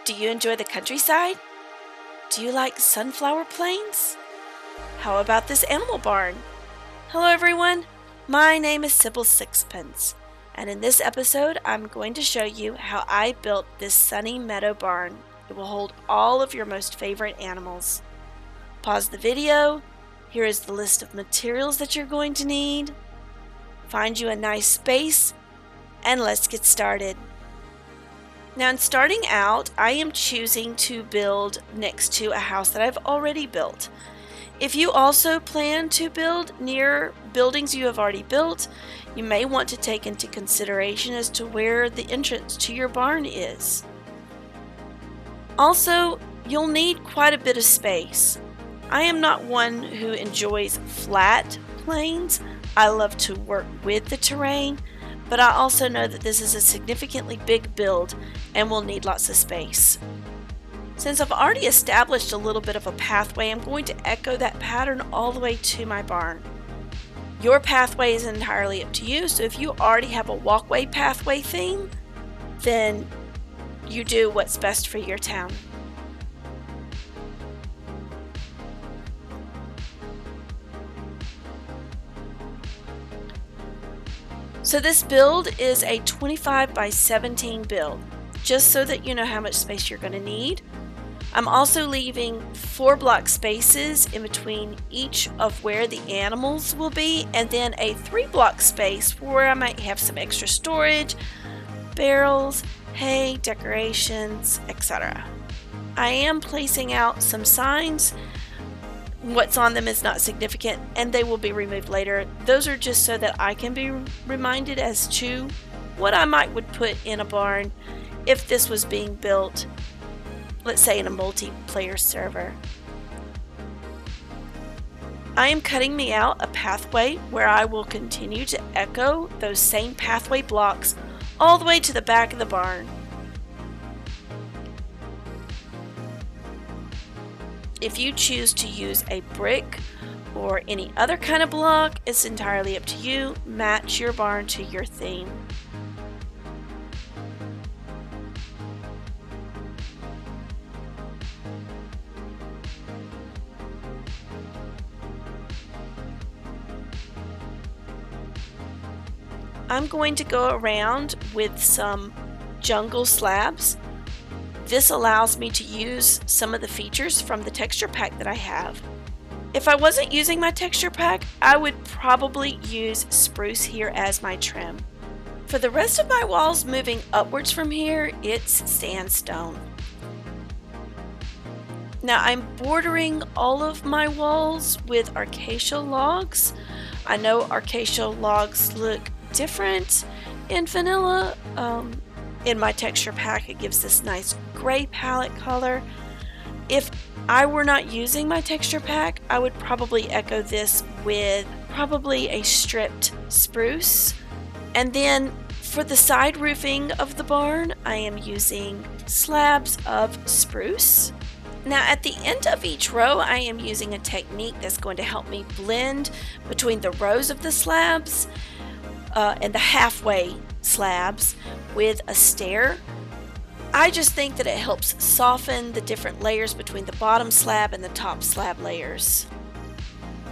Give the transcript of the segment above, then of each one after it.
Do you enjoy the countryside? Do you like sunflower plains? How about this animal barn? Hello everyone, my name is Cybill Sixpence, and in this episode I'm going to show you how I built this sunny meadow barn. It will hold all of your most favorite animals. Pause the video, here is the list of materials that you're going to need. Find you a nice space, and let's get started. Now in starting out, I am choosing to build next to a house that I've already built. If you also plan to build near buildings you have already built, you may want to take into consideration as to where the entrance to your barn is. Also, you'll need quite a bit of space. I am not one who enjoys flat plains. I love to work with the terrain, but I also know that this is a significantly big build and will need lots of space. Since I've already established a little bit of a pathway, I'm going to echo that pattern all the way to my barn. Your pathway is entirely up to you, so if you already have a walkway pathway theme, then you do what's best for your town. So this build is a 25 by 17 build, just so that you know how much space you're going to need. I'm also leaving 4 block spaces in between each of where the animals will be, and then a 3 block space for where I might have some extra storage, barrels, hay, decorations, etc. I am placing out some signs. What's on them is not significant and they will be removed later. Those are just so that I can be reminded as to what I would put in a barn if this was being built, let's say in a multiplayer server. I am cutting me out a pathway where I will continue to echo those same pathway blocks all the way to the back of the barn. If you choose to use a brick or any other kind of block, it's entirely up to you. Match your barn to your theme. I'm going to go around with some jungle slabs. This allows me to use some of the features from the texture pack that I have. If I wasn't using my texture pack, I would probably use spruce here as my trim. For the rest of my walls moving upwards from here, it's sandstone. Now I'm bordering all of my walls with acacia logs. I know acacia logs look different in vanilla. In my texture pack, it gives this nice gray palette color. If I were not using my texture pack, I would probably echo this with probably a stripped spruce. And then for the side roofing of the barn, I am using slabs of spruce. Now at the end of each row, I am using a technique that's going to help me blend between the rows of the slabs and the halfway slabs with a stair. I just think that it helps soften the different layers between the bottom slab and the top slab layers.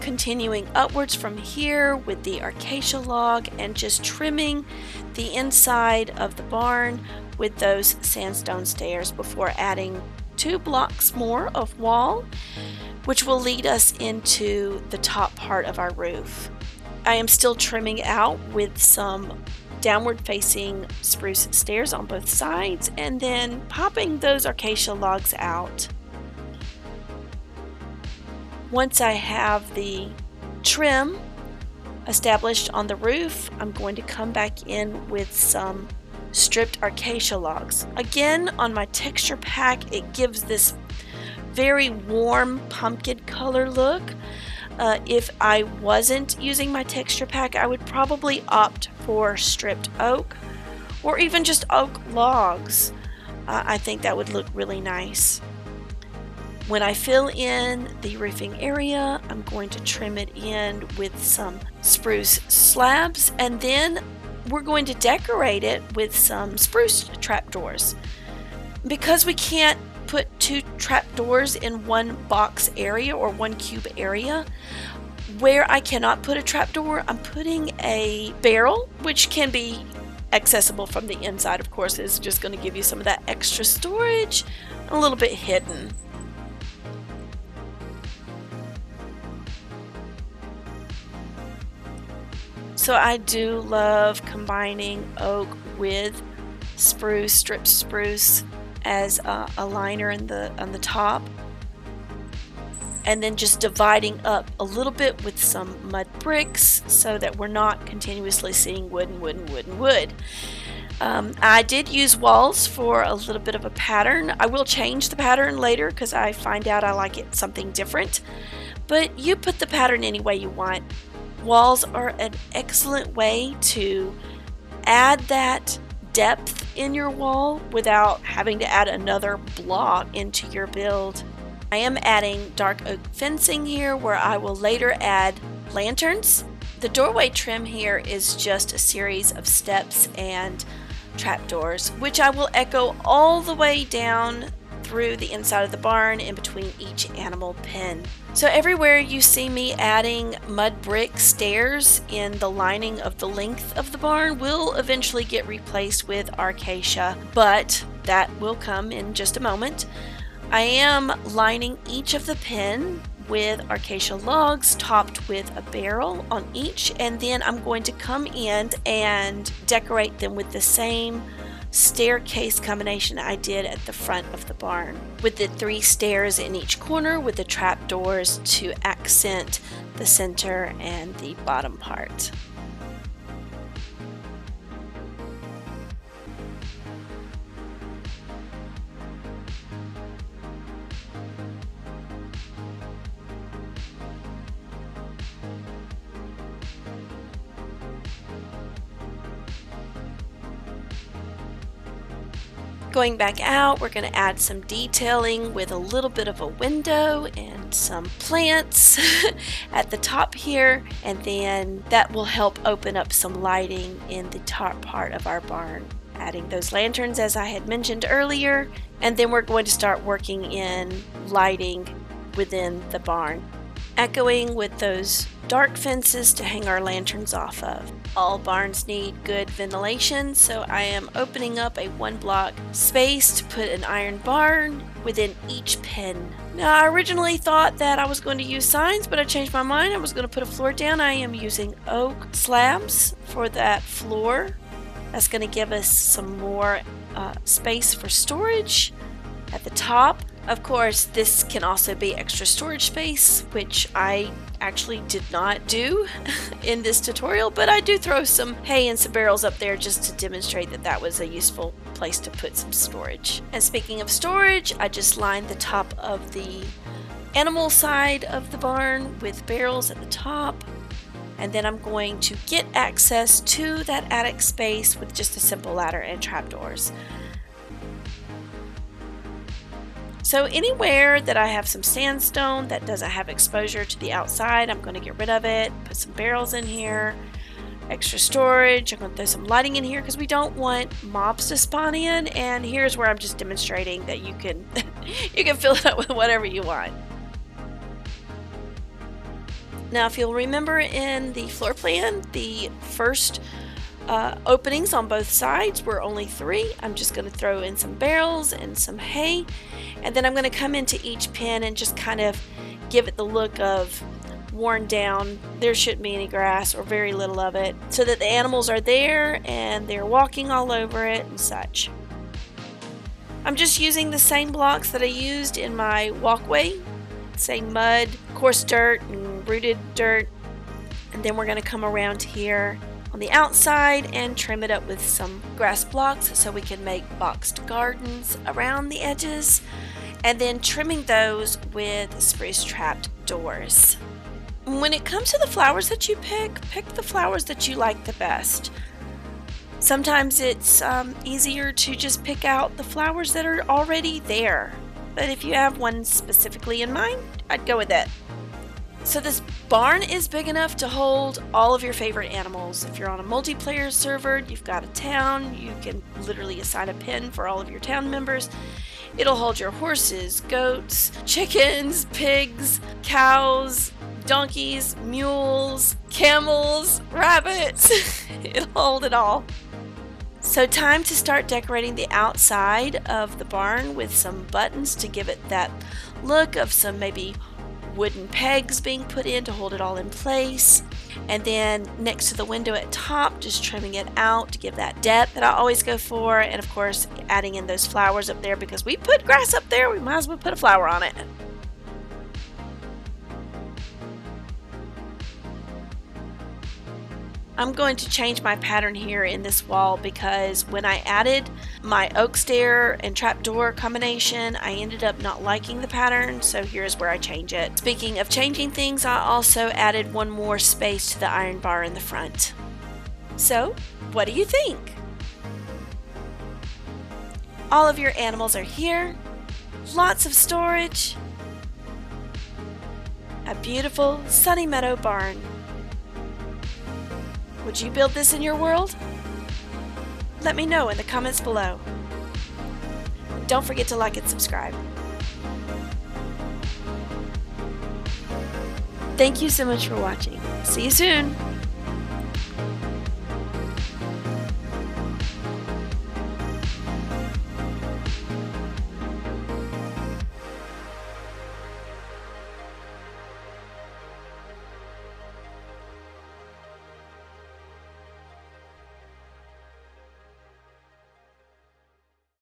Continuing upwards from here with the acacia log and just trimming the inside of the barn with those sandstone stairs before adding 2 blocks more of wall, which will lead us into the top part of our roof. I am still trimming out with some downward facing spruce stairs on both sides and then popping those acacia logs out. Once I have the trim established on the roof, I'm going to come back in with some stripped acacia logs. Again, on my texture pack, it gives this very warm pumpkin color look. If I wasn't using my texture pack, I would probably opt for stripped oak or even just oak logs. I think that would look really nice. When I fill in the roofing area, I'm going to trim it in with some spruce slabs, and then we're going to decorate it with some spruce trapdoors. Because we can't put 2 trapdoors in one box area or one cube area, where I cannot put a trapdoor, I'm putting a barrel, which can be accessible from the inside, of course. It's just going to give you some of that extra storage, a little bit hidden. So I do love combining oak with spruce, strip spruce, as a liner on the top, and then just dividing up a little bit with some mud bricks so that we're not continuously seeing wood and wood and wood and wood. I did use walls for a little bit of a pattern. I will change the pattern later because I find out I like it something different, but you put the pattern any way you want. Walls are an excellent way to add that depth in your wall without having to add another block into your build. I am adding dark oak fencing here where I will later add lanterns. The doorway trim here is just a series of steps and trapdoors, which I will echo all the way down through the inside of the barn in between each animal pen. So everywhere you see me adding mud brick stairs in the lining of the length of the barn will eventually get replaced with acacia, but that will come in just a moment. I am lining each of the pen with acacia logs topped with a barrel on each, and then I'm going to come in and decorate them with the same staircase combination I did at the front of the barn, with the 3 stairs in each corner with the trap doors to accent the center and the bottom part. Going back out, we're going to add some detailing with a little bit of a window and some plants at the top here, and then that will help open up some lighting in the top part of our barn. Adding those lanterns as I had mentioned earlier, and then we're going to start working in lighting within the barn, echoing with those dark fences to hang our lanterns off of. All barns need good ventilation, so I am opening up a 1-block space to put an iron barn within each pen. Now, I originally thought that I was going to use signs, but I changed my mind. I was going to put a floor down. I am using oak slabs for that floor. That's going to give us some more space for storage at the top. Of course, this can also be extra storage space, which I actually did not do in this tutorial, but I do throw some hay and some barrels up there just to demonstrate that that was a useful place to put some storage. And speaking of storage, I just lined the top of the animal side of the barn with barrels at the top, and then I'm going to get access to that attic space with just a simple ladder and trapdoors. So anywhere that I have some sandstone that doesn't have exposure to the outside, I'm going to get rid of it, put some barrels in here, extra storage. I'm going to throw some lighting in here because we don't want mobs to spawn in, and here's where I'm just demonstrating that you can you can fill it up with whatever you want. Now, if you'll remember in the floor plan, the first openings on both sides were only 3. I'm just going to throw in some barrels and some hay, and then I'm going to come into each pen and just kind of give it the look of worn down. There shouldn't be any grass or very little of it, so that the animals are there and they're walking all over it and such. I'm just using the same blocks that I used in my walkway, same mud, coarse dirt and rooted dirt, and then we're going to come around here on the outside and trim it up with some grass blocks so we can make boxed gardens around the edges, and then trimming those with spruce trapped doors. When it comes to the flowers that you pick the flowers that you like the best. Sometimes it's easier to just pick out the flowers that are already there, but if you have one specifically in mind, I'd go with it. So this Barn is big enough to hold all of your favorite animals. If you're on a multiplayer server, you've got a town, you can literally assign a pen for all of your town members. It'll hold your horses, goats, chickens, pigs, cows, donkeys, mules, camels, rabbits. It'll hold it all. So time to start decorating the outside of the barn with some buttons to give it that look of some maybe wooden pegs being put in to hold it all in place. And then next to the window at top, just trimming it out to give that depth that I always go for. And of course, adding in those flowers up there because we put grass up there, we might as well put a flower on it. I'm going to change my pattern here in this wall because when I added my oak stair and trapdoor combination, I ended up not liking the pattern, so here's where I change it. Speaking of changing things, I also added one more space to the iron bar in the front. So, what do you think? All of your animals are here, lots of storage, a beautiful sunny meadow barn. Would you build this in your world? Let me know in the comments below. Don't forget to like and subscribe. Thank you so much for watching. See you soon!